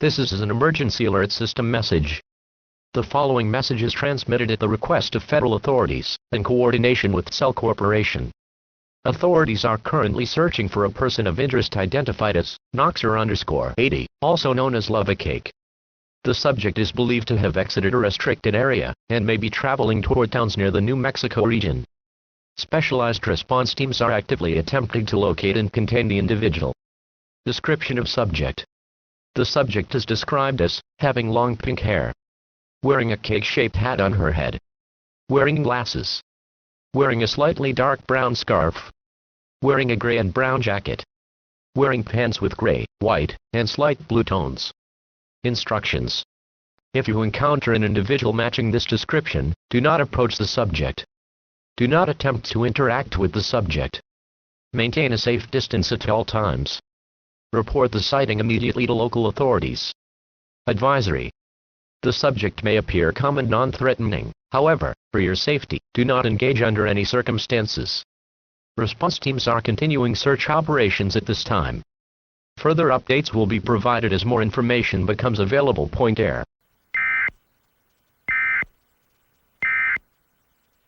This is an emergency alert system message. The following message is transmitted at the request of federal authorities, in coordination with TSEL Corporation. Authorities are currently searching for a person of interest identified as Noxer_80, also known as Lovecake. The subject is believed to have exited a restricted area, and may be traveling toward towns near the New Mexico region. Specialized response teams are actively attempting to locate and contain the individual. Description of subject. The subject is described as having long pink hair, wearing a cake-shaped hat on her head, wearing glasses, wearing a slightly dark brown scarf, wearing a gray and brown jacket, wearing pants with gray, white, and slight blue tones. Instructions. If you encounter an individual matching this description, do not approach the subject. Do not attempt to interact with the subject. Maintain a safe distance at all times. Report the sighting immediately to local authorities. Advisory. The subject may appear calm and non-threatening. However, for your safety, do not engage under any circumstances. Response teams are continuing search operations at this time. Further updates will be provided as more information becomes available. Air.